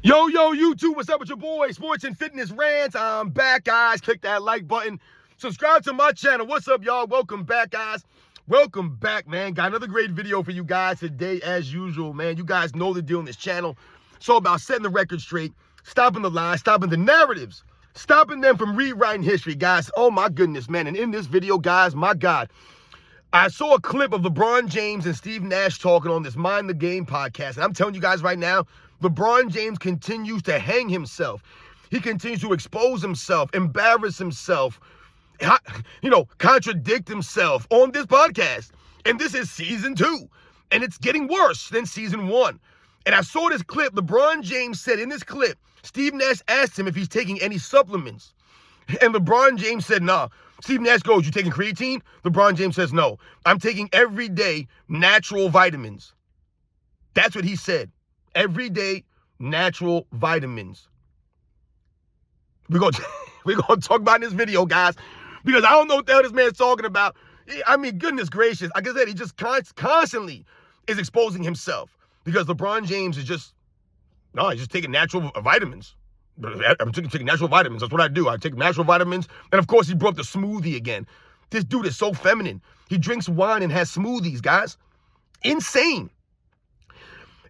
Yo, YouTube, what's up with your boy? Sports and Fitness Rants. I'm back, guys. Click that like button. Subscribe to my channel. What's up, y'all? Welcome back, guys. Welcome back, man. Got another great video for you guys today, as usual, man. You guys know the deal on this channel. It's all about setting the record straight, stopping the lies, stopping the narratives, stopping them from rewriting history, guys. Oh, my goodness, man. And in this video, guys, my God, I saw a clip of LeBron James and Steve Nash talking on this Mind the Game podcast. And I'm telling you guys right now, LeBron James continues to hang himself. He continues to expose himself, embarrass himself, contradict himself on this podcast. And this is season 2. And it's getting worse than season 1. And I saw this clip. LeBron James said in this clip, Steve Nash asked him if he's taking any supplements. And LeBron James said, nah. Steve Nash goes, you taking creatine? LeBron James says, no. I'm taking everyday natural vitamins. That's what he said. Everyday natural vitamins. We're going to talk about in this video, guys, because I don't know what the hell this man's talking about. I mean, goodness gracious. Like I said, he just constantly is exposing himself because LeBron James is he's just taking natural vitamins. I'm taking natural vitamins. That's what I do. I take natural vitamins. And, of course, he brought up the smoothie again. This dude is so feminine. He drinks wine and has smoothies, guys. Insane.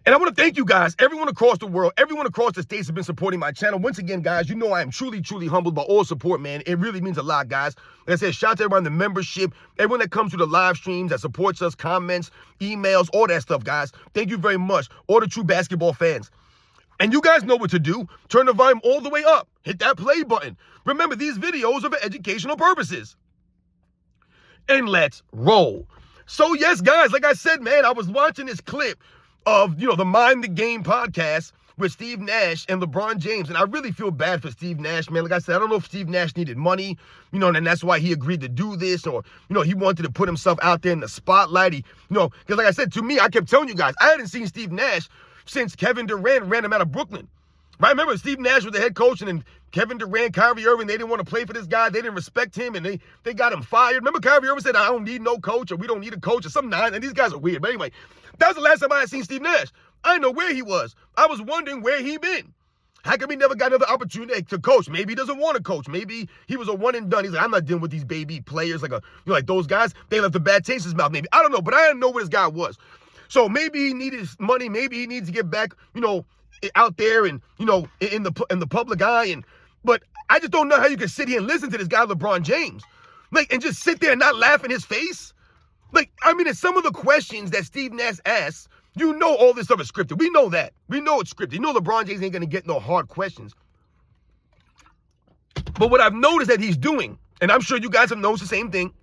And I want to thank you guys, everyone across the world, everyone across the states has been supporting my channel. Once again, guys, you know I am truly, truly humbled by all support, man. It really means a lot, guys. Like I said, shout out to everyone in the membership, everyone that comes to the live streams, that supports us, comments, emails, all that stuff, guys. Thank you very much. All the true basketball fans. And you guys know what to do. Turn the volume all the way up. Hit that play button. Remember, these videos are for educational purposes. And let's roll. So, yes, guys, like I said, man, I was watching this clip of, the Mind the Game podcast with Steve Nash and LeBron James. And I really feel bad for Steve Nash, man. Like I said, I don't know if Steve Nash needed money, and that's why he agreed to do this, or, he wanted to put himself out there in the spotlight. Because like I said, to me, I kept telling you guys, I hadn't seen Steve Nash since Kevin Durant ran him out of Brooklyn. Right? Remember, Steve Nash was the head coach, and then Kevin Durant, Kyrie Irving, they didn't want to play for this guy. They didn't respect him, and they got him fired. Remember, Kyrie Irving said, I don't need no coach, or we don't need a coach, or something. And these guys are weird. But anyway, that was the last time I had seen Steve Nash. I didn't know where he was. I was wondering where he been. How come he never got another opportunity to coach? Maybe he doesn't want to coach. Maybe he was a one and done. He's like, I'm not dealing with these baby players like those guys. They left a bad taste in his mouth. Maybe. I don't know, but I didn't know where this guy was. So maybe he needed money. Maybe he needs to get back, out there and, in the public eye. But I just don't know how you can sit here and listen to this guy, LeBron James, and just sit there and not laugh in his face. It's some of the questions that Steve Nash asks. All this stuff is scripted. We know that. We know it's scripted. LeBron James ain't going to get no hard questions. But what I've noticed that he's doing, and I'm sure you guys have noticed the same thing,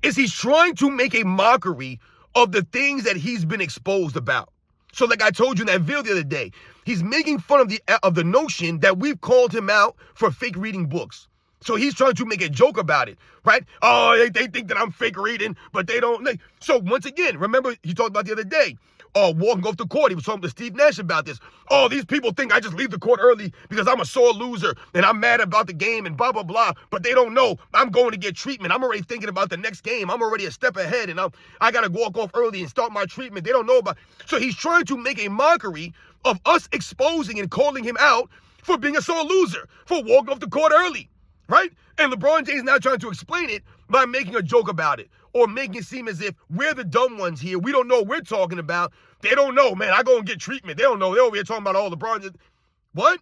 is he's trying to make a mockery of the things that he's been exposed about. So like I told you in that video the other day, he's making fun of the notion that we've called him out for fake reading books. So he's trying to make a joke about it, right? Oh, they think that I'm fake reading, but they don't. So once again, remember he talked about the other day, walking off the court. He was talking to Steve Nash about this. Oh, these people think I just leave the court early because I'm a sore loser and I'm mad about the game and blah, blah, blah. But they don't know I'm going to get treatment. I'm already thinking about the next game. I'm already a step ahead and I got to walk off early and start my treatment. They don't know about. So he's trying to make a mockery of us exposing and calling him out for being a sore loser, for walking off the court early. Right? And LeBron James now trying to explain it by making a joke about it or making it seem as if we're the dumb ones here. We don't know what we're talking about. They don't know, man. I go and get treatment. They don't know. They're over here talking about all LeBron James. What?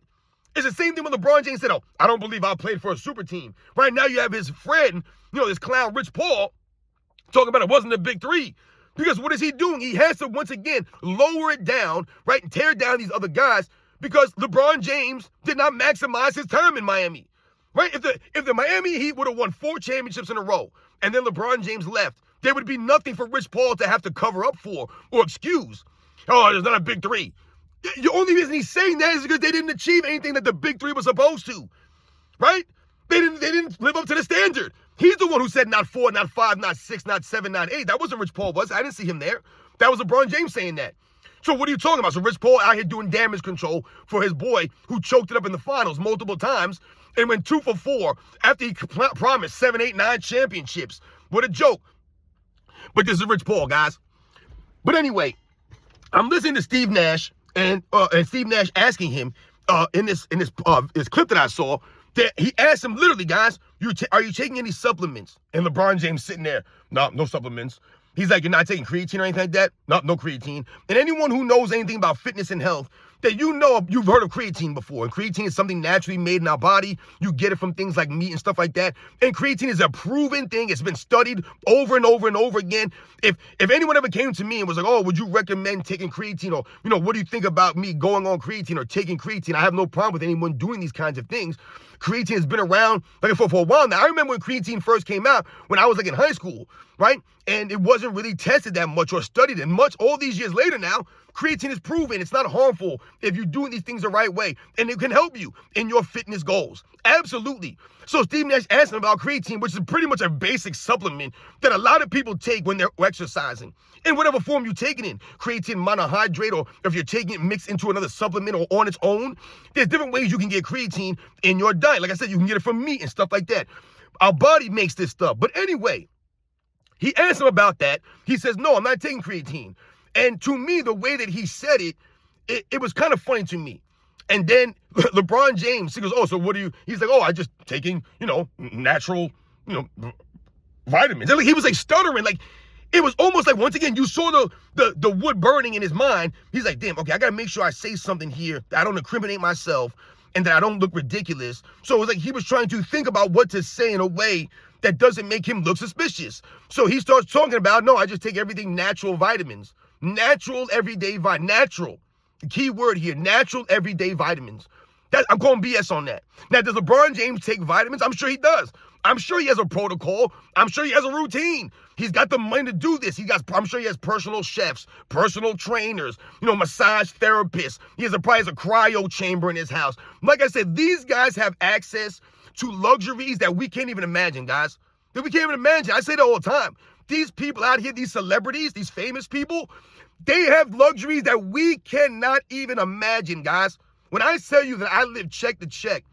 It's the same thing when LeBron James said, I don't believe I played for a super team. Right now you have his friend, this clown Rich Paul, talking about it wasn't a big three. Because what is he doing? He has to, once again, lower it down, right, and tear down these other guys because LeBron James did not maximize his time in Miami. Right? If the Miami Heat would have won 4 championships in a row and then LeBron James left, there would be nothing for Rich Paul to have to cover up for or excuse. Oh, there's not a big three. The only reason he's saying that is because they didn't achieve anything that the big three was supposed to. Right? They didn't live up to the standard. He's the one who said not 4, not 5, not 6, not 7, not 8. That wasn't Rich Paul, was it? I didn't see him there. That was LeBron James saying that. So what are you talking about? So Rich Paul out here doing damage control for his boy who choked it up in the finals multiple times and went 2 for 4 after he promised 7, 8, 9 championships. What a joke. But this is Rich Paul, guys. But anyway, I'm listening to Steve Nash and Steve Nash asking him in this clip that I saw, that he asked him literally, guys, are you taking any supplements? And LeBron James sitting there, no supplements. He's like, you're not taking creatine or anything like that? No creatine. And anyone who knows anything about fitness and health, that you've heard of creatine before. And creatine is something naturally made in our body. You get it from things like meat and stuff like that. And creatine is a proven thing. It's been studied over and over and over again. If anyone ever came to me and was like, oh, would you recommend taking creatine? Or, what do you think about me going on creatine or taking creatine? I have no problem with anyone doing these kinds of things. Creatine has been around for a while now. I remember when creatine first came out when I was in high school, right? And it wasn't really tested that much or studied that much. All these years later now, creatine is proven it's not harmful if you're doing these things the right way. And it can help you in your fitness goals. Absolutely. So Steve Nash asked him about creatine, which is pretty much a basic supplement that a lot of people take when they're exercising. In whatever form you take it in, creatine monohydrate, or if you're taking it mixed into another supplement or on its own, there's different ways you can get creatine in your diet. Like I said, you can get it from meat and stuff like that. Our body makes this stuff. But anyway, he asked him about that. He says, no, I'm not taking creatine. And to me, the way that he said it was kind of funny to me. And then LeBron James, he goes, oh, so what are you? He's like, oh, I just taking, natural, vitamins. And he was stuttering. It was almost like, once again, you saw the wood burning in his mind. He's like, damn, okay, I got to make sure I say something here that I don't incriminate myself and that I don't look ridiculous. So it was like he was trying to think about what to say in a way that doesn't make him look suspicious. So he starts talking about, no, I just take everything natural vitamins. Natural, everyday natural. The key word here, natural, everyday vitamins. I'm calling BS on that. Now, does LeBron James take vitamins? I'm sure he does. I'm sure he has a protocol. I'm sure he has a routine. He's got the money to do this. I'm sure he has personal chefs, personal trainers, massage therapists. Probably has a cryo chamber in his house. Like I said, these guys have access to luxuries that we can't even imagine, guys. That we can't even imagine. I say that all the time. These people out here, these celebrities, these famous people, they have luxuries that we cannot even imagine, guys. When I tell you that I live check to check,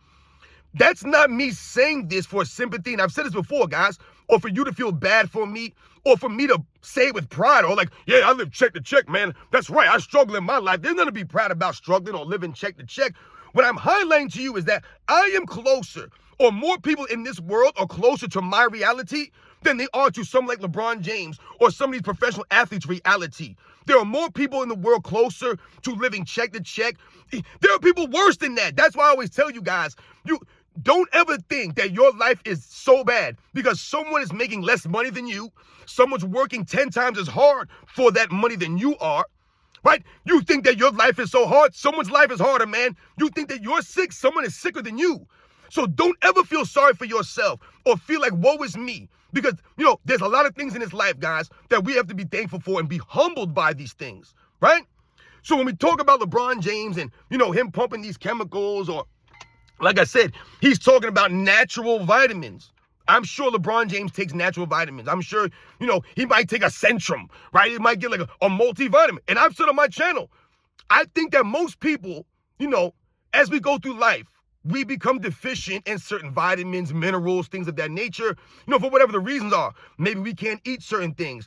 that's not me saying this for sympathy, and I've said this before, guys, or for you to feel bad for me, or for me to say it with pride, or yeah, I live check to check, man. That's right, I struggle in my life. There's nothing to be proud about struggling or living check to check. What I'm highlighting to you is that I am closer, or more people in this world are closer to my reality than they are to someone like LeBron James or some of these professional athletes' reality. There are more people in the world closer to living check to check. There are people worse than that. That's why I always tell you guys, you don't ever think that your life is so bad because someone is making less money than you. Someone's working 10 times as hard for that money than you are, right? You think that your life is so hard. Someone's life is harder, man. You think that you're sick. Someone is sicker than you. So don't ever feel sorry for yourself or feel like, woe is me. Because, there's a lot of things in this life, guys, that we have to be thankful for and be humbled by these things, right? So when we talk about LeBron James and, him pumping these chemicals, or like I said, he's talking about natural vitamins. I'm sure LeBron James takes natural vitamins. I'm sure, he might take a Centrum, right? He might get a multivitamin. And I've said on my channel, I think that most people, as we go through life, we become deficient in certain vitamins, minerals, things of that nature, for whatever the reasons are. Maybe we can't eat certain things.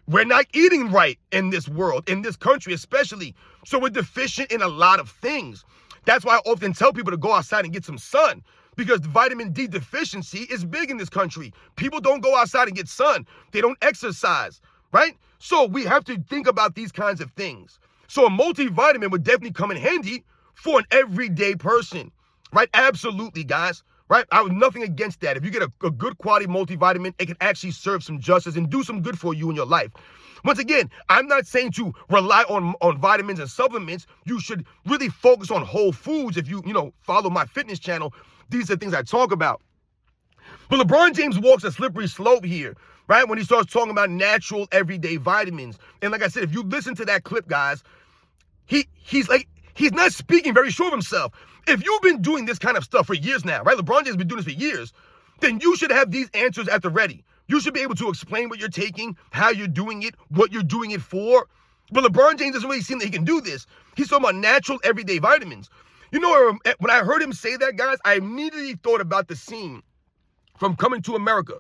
We're not eating right in this world, in this country especially. So we're deficient in a lot of things. That's why I often tell people to go outside and get some sun, because vitamin D deficiency is big in this country. People don't go outside and get sun. They don't exercise, right? So we have to think about these kinds of things. So a multivitamin would definitely come in handy for an everyday person. Right? Absolutely, guys. Right? I have nothing against that. If you get a good quality multivitamin, it can actually serve some justice and do some good for you in your life. Once again, I'm not saying to rely on vitamins and supplements. You should really focus on whole foods. If you follow my fitness channel, these are things I talk about. But LeBron James walks a slippery slope here, right? When he starts talking about natural everyday vitamins. And like I said, if you listen to that clip, guys, he's not speaking very sure of himself. If you've been doing this kind of stuff for years now, right? LeBron James has been doing this for years, then you should have these answers at the ready. You should be able to explain what you're taking, how you're doing it, what you're doing it for. But LeBron James doesn't really seem that he can do this. He's talking about natural everyday vitamins. When I heard him say that, guys, I immediately thought about the scene from Coming to America.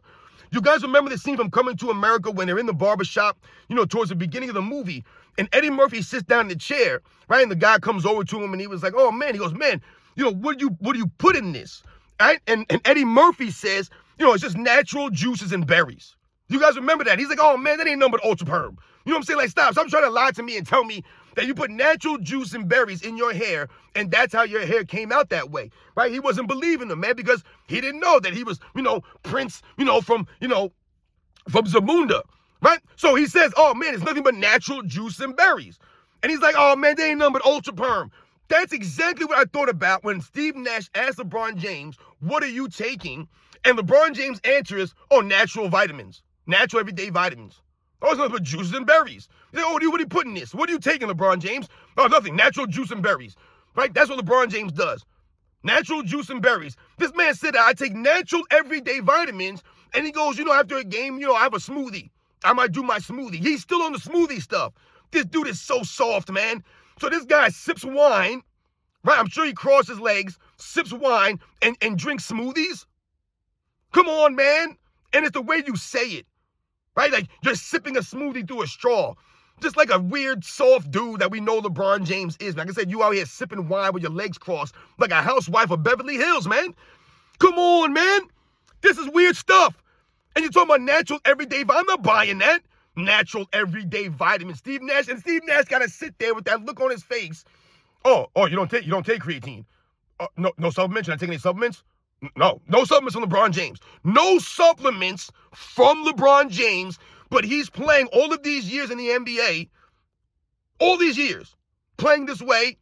You guys remember the scene from Coming to America when they're in the barbershop, towards the beginning of the movie, And Eddie Murphy sits down in the chair, right? And the guy comes over to him and he was like, oh man, he goes, man, what do you put in this? Right? And Eddie Murphy says, it's just natural juices and berries. You guys remember that? He's like, oh man, that ain't nothing but Ultra Perm. You know what I'm saying? Like, stop trying to lie to me and tell me that you put natural juice and berries in your hair, and that's how your hair came out that way, right? He wasn't believing him, man, because he didn't know that he was, Prince, from Zamunda, right? So he says, oh man, it's nothing but natural juice and berries. And he's like, oh man, they ain't nothing but Ultra Perm. That's exactly what I thought about when Steve Nash asked LeBron James, what are you taking? And LeBron James' answer is, oh, natural vitamins, natural everyday vitamins. Oh, it's nothing but juices and berries. He's like, oh, what are you putting in this? What are you taking, LeBron James? Oh, nothing, natural juice and berries, right? That's what LeBron James does. Natural juice and berries. This man said that I take natural everyday vitamins, and he goes, after a game, I have a smoothie. I might do my smoothie. He's still on the smoothie stuff. This dude is so soft, man. So this guy sips wine, right? I'm sure he crossed his legs, sips wine, and drinks smoothies. Come on, man. And it's the way you say it, right? Like you're sipping a smoothie through a straw. Just like a weird, soft dude that we know LeBron James is. Like I said, you out here sipping wine with your legs crossed like a housewife of Beverly Hills, man. Come on, man. This is weird stuff. And you're talking about natural everyday vitamins. I'm not buying that. Natural everyday vitamins. Steve Nash got to sit there with that look on his face. Oh, you don't take creatine. No supplements. Should I take any supplements? No supplements from LeBron James. No supplements from LeBron James, but he's playing all of these years in the NBA, all these years, playing this way,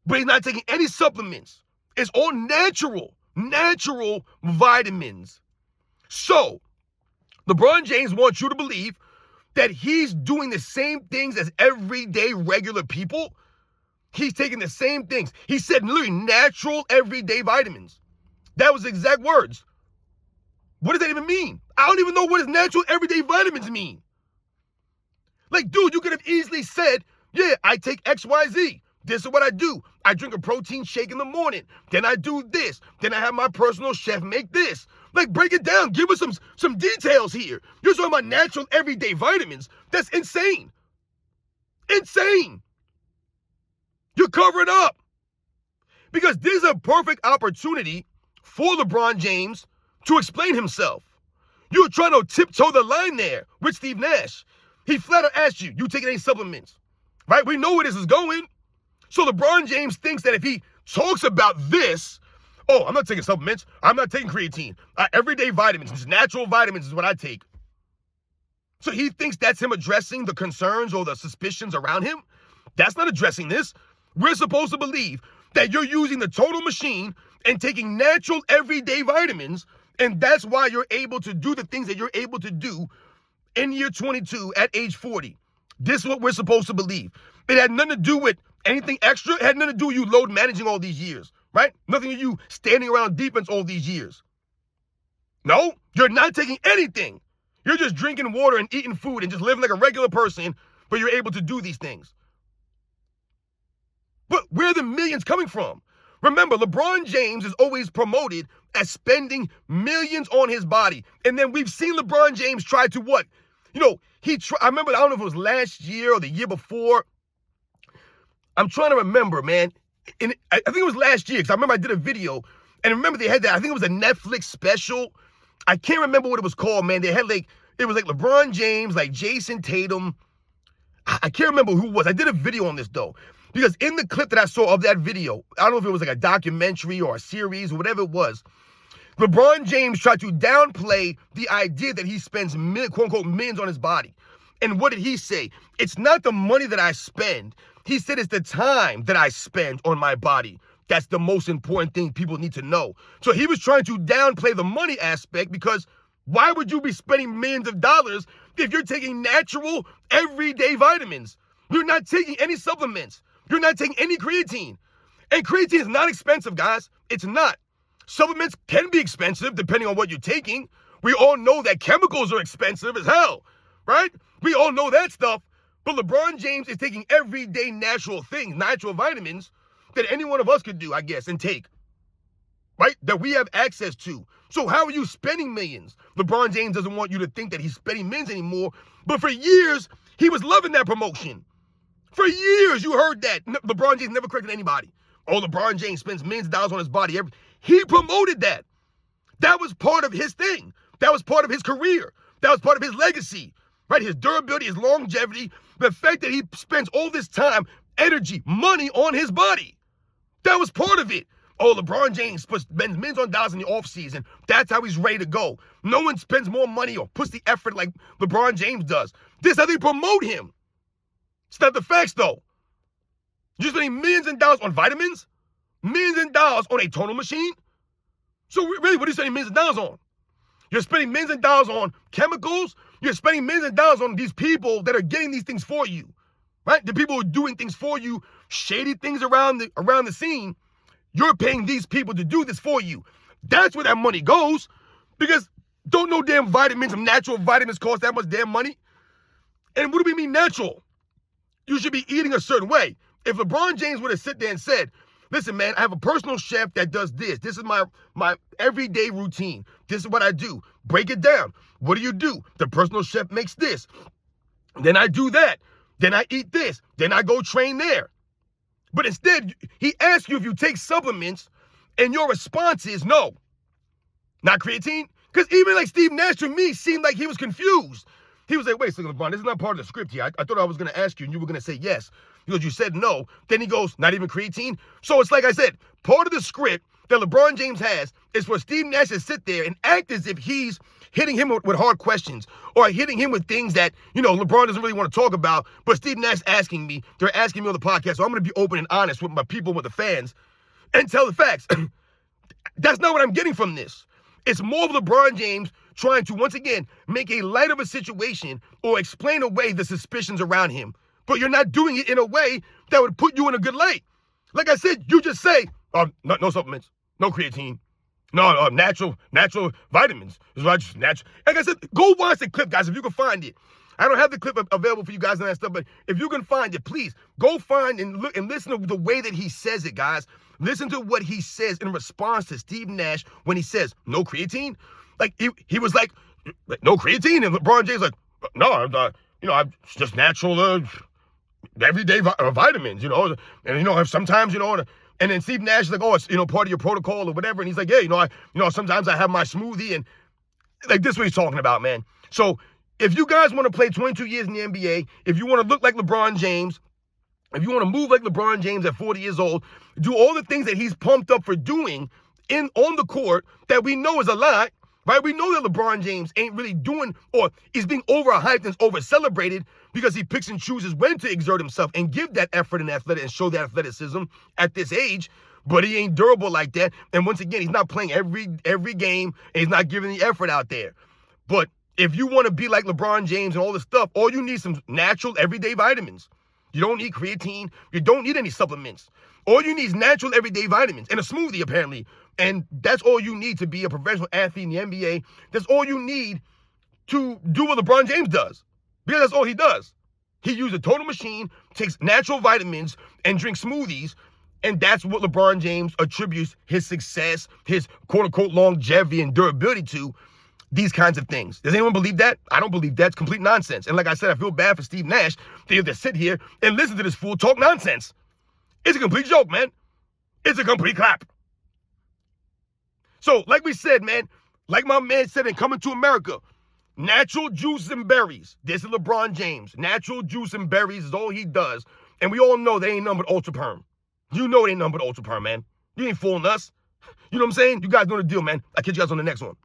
but he's not taking any supplements. It's all natural vitamins. So, LeBron James wants you to believe that he's doing the same things as everyday regular people. He's taking the same things. He said literally natural everyday vitamins. That was the exact words. What does that even mean? I don't even know what his natural everyday vitamins mean. Like, dude, you could have easily said, yeah, I take XYZ. This is what I do. I drink a protein shake in the morning. Then I do this. Then I have my personal chef make this. Like, break it down. Give us some details here. You're talking about natural everyday vitamins. That's insane. Insane. You're covering up. Because this is a perfect opportunity for LeBron James to explain himself. You're trying to tiptoe the line there with Steve Nash. He flat out asked you taking any supplements, right? We know where this is going. So LeBron James thinks that if he talks about this, oh, I'm not taking supplements. I'm not taking creatine. Everyday vitamins, just natural vitamins is what I take. So he thinks that's him addressing the concerns or the suspicions around him. That's not addressing this. We're supposed to believe that you're using the total machine and taking natural everyday vitamins, and that's why you're able to do the things that you're able to do in year 22 at age 40. This is what we're supposed to believe. It had nothing to do with anything extra. It had nothing to do with you load managing all these years, right? Nothing to you standing around defense all these years. No, you're not taking anything. You're just drinking water and eating food and just living like a regular person, but you're able to do these things. But where are the millions coming from? Remember, LeBron James is always promoted as spending millions on his body. And then we've seen LeBron James try to what? I remember, I don't know if it was last year or the year before. I'm trying to remember, man. And I think it was last year because I remember I did a video. And remember they had that, I think it was a Netflix special. I can't remember what it was called, man. They had it was like LeBron James, like Jason Tatum. I can't remember who it was. I did a video on this though. Because in the clip that I saw of that video, I don't know if it was like a documentary or a series or whatever it was, LeBron James tried to downplay the idea that he spends quote unquote millions on his body. And what did he say? It's not the money that I spend. He said it's the time that I spend on my body. That's the most important thing people need to know. So he was trying to downplay the money aspect because why would you be spending millions of dollars if you're taking natural everyday vitamins? You're not taking any supplements. You're not taking any creatine. And creatine is not expensive, guys. It's not. Supplements can be expensive depending on what you're taking. We all know that chemicals are expensive as hell, right? We all know that stuff. But LeBron James is taking everyday natural things, natural vitamins that any one of us could do, I guess, and take, right? That we have access to. So how are you spending millions? LeBron James doesn't want you to think that he's spending millions anymore. But for years, He was loving that promotion. For years, you heard that. LeBron James never corrected anybody. Oh, LeBron James spends millions of dollars on his body. He promoted that. That was part of his thing. That was part of his career. That was part of his legacy, right? His durability, his longevity, the fact that he spends all this time, energy, money on his body. That was part of it. Oh, LeBron James spends millions on dollars in the offseason. That's how he's ready to go. No one spends more money or puts the effort like LeBron James does. This is how they promote him. It's not the facts, though. You're spending millions of dollars on vitamins? Millions of dollars on a tonal machine? So really, what are you spending millions of dollars on? You're spending millions of dollars on chemicals? You're spending millions of dollars on these people that are getting these things for you, right? The people who are doing things for you, shady things around the scene. You're paying these people to do this for you. That's where that money goes, because don't no damn vitamins, some natural vitamins cost that much damn money. And what do we mean natural? You should be eating a certain way. If LeBron James would have sit there and said, listen, man, I have a personal chef that does this. This is my everyday routine. This is what I do. Break it down. What do? The personal chef makes this. Then I do that. Then I eat this. Then I go train there. But instead, he asks you if you take supplements, and your response is no. Not creatine? Because even like Steve Nash, to me, seemed like he was confused. He was like, wait a second, LeBron, this is not part of the script here. I thought I was going to ask you, and you were going to say yes. Because you said no. Then he goes, not even creatine? So it's like I said, part of the script that LeBron James has is for Steve Nash to sit there and act as if he's hitting him with hard questions, or hitting him with things that, LeBron doesn't really want to talk about, but Steve Nash asking me, they're asking me on the podcast, so I'm going to be open and honest with my people, with the fans, and tell the facts. That's not what I'm getting from this. It's more of LeBron James trying to, once again, make a light of a situation or explain away the suspicions around him. But you're not doing it in a way that would put you in a good light. Like I said, you just say, no supplements, no creatine, no natural vitamins. It's just natural. Like I said, go watch the clip, guys, if you can find it. I don't have the clip available for you guys and that stuff, but if you can find it, please go find and look and listen to the way that he says it, guys. Listen to what he says in response to Steve Nash when he says no creatine. Like he was like, no creatine, and LeBron James like, no, I'm just natural everyday vitamins, and sometimes, and then Steve Nash is like, oh, it's part of your protocol or whatever, and he's like, yeah, sometimes I have my smoothie, and like this is what he's talking about, man. So if you guys want to play 22 years in the NBA, if you want to look like LeBron James, if you want to move like LeBron James at 40 years old, do all the things that he's pumped up for doing on the court that we know is a lie, right? We know that LeBron James ain't really doing, or is being overhyped and over-celebrated because he picks and chooses when to exert himself and give that effort and show that athleticism at this age. But he ain't durable like that. And once again, he's not playing every game, and he's not giving the effort out there. But if you want to be like LeBron James and all this stuff, all you need is some natural everyday vitamins. You don't need creatine. You don't need any supplements. All you need is natural everyday vitamins and a smoothie, apparently. And that's all you need to be a professional athlete in the NBA. That's all you need to do what LeBron James does. Because that's all he does. He uses a total machine, takes natural vitamins, and drinks smoothies. And that's what LeBron James attributes his success, his quote-unquote longevity and durability to. These kinds of things. Does anyone believe that? I don't believe that. It's complete nonsense. And like I said, I feel bad for Steve Nash. They have to sit here and listen to this fool talk nonsense. It's a complete joke, man. It's a complete clap. So, like we said, man, like my man said in Coming to America, natural juice and berries. This is LeBron James. Natural juice and berries is all he does. And we all know they ain't nothing but Ultra Perm. You know they ain't nothing but Ultra Perm, man. You ain't fooling us. You know what I'm saying? You guys know the deal, man. I'll catch you guys on the next one.